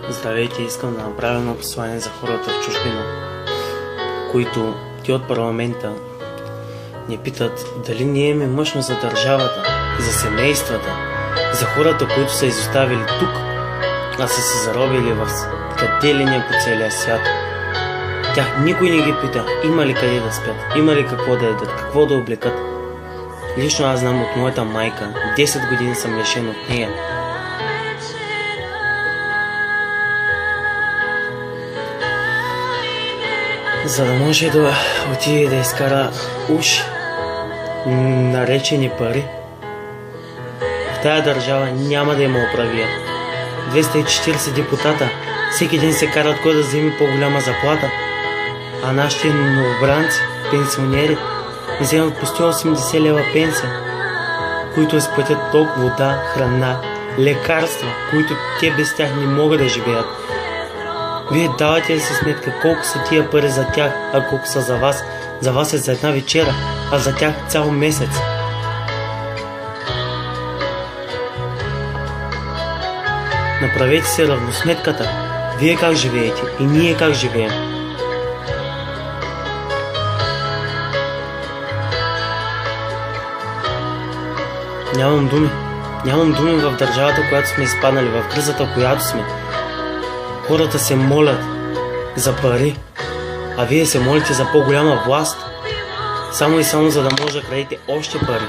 Здравейте, искам да направя едно послание за хората в чужбина, които ти от парламента ни питат дали ние имаме мъжно за държавата, за семействата, за хората, които са изоставили тук, а са се заробили в къде ли не по целия свят. Тях никой не ги пита има ли къде да спят, има ли какво да ядат, какво да облекат. Лично аз знам от моята майка, 10 години съм лишен от нея. За да може да отиде да изкара уж наречени пари, в тая държава няма да има управия. 240 депутата всеки ден се карат кой да вземе по-голяма заплата, а нашите новобранци, пенсионери, вземат по 180 лева пенсия, които изплатят ток, вода, храна, лекарства, които те без тях не могат да живеят. Вие давате ли си сметка колко са тия пари за тях, а колко са за вас? За вас е за една вечера, а за тях цял месец. Направете си равносметката. Вие как живеете и ние как живеем. Нямам думи. Нямам думи в държавата, която сме изпаднали, в кризата, която сме. Хората се молят за пари, а вие се молите за по-голяма власт, само и само за да може да крадете още пари.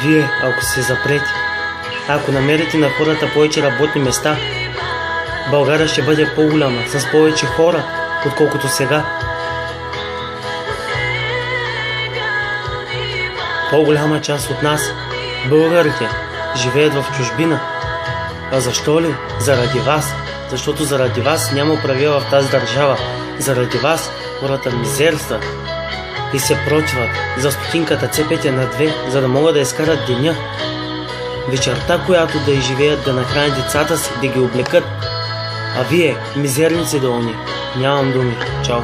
Вие, ако се запрете, ако намерите на хората повече работни места, България ще бъде по-голяма, с повече хора, отколкото сега. По-голяма част от нас, българите, живеят в чужбина. А защо ли? Заради вас. Защото заради вас няма правила в тази държава. Заради вас хората мизерстват и се противат. За стотинката цепете на две, за да могат да изкарат деня. Вечерта, която да изживеят, да нахранят децата си, да ги облекат. А вие, мизерници долни, нямам думи. Чао.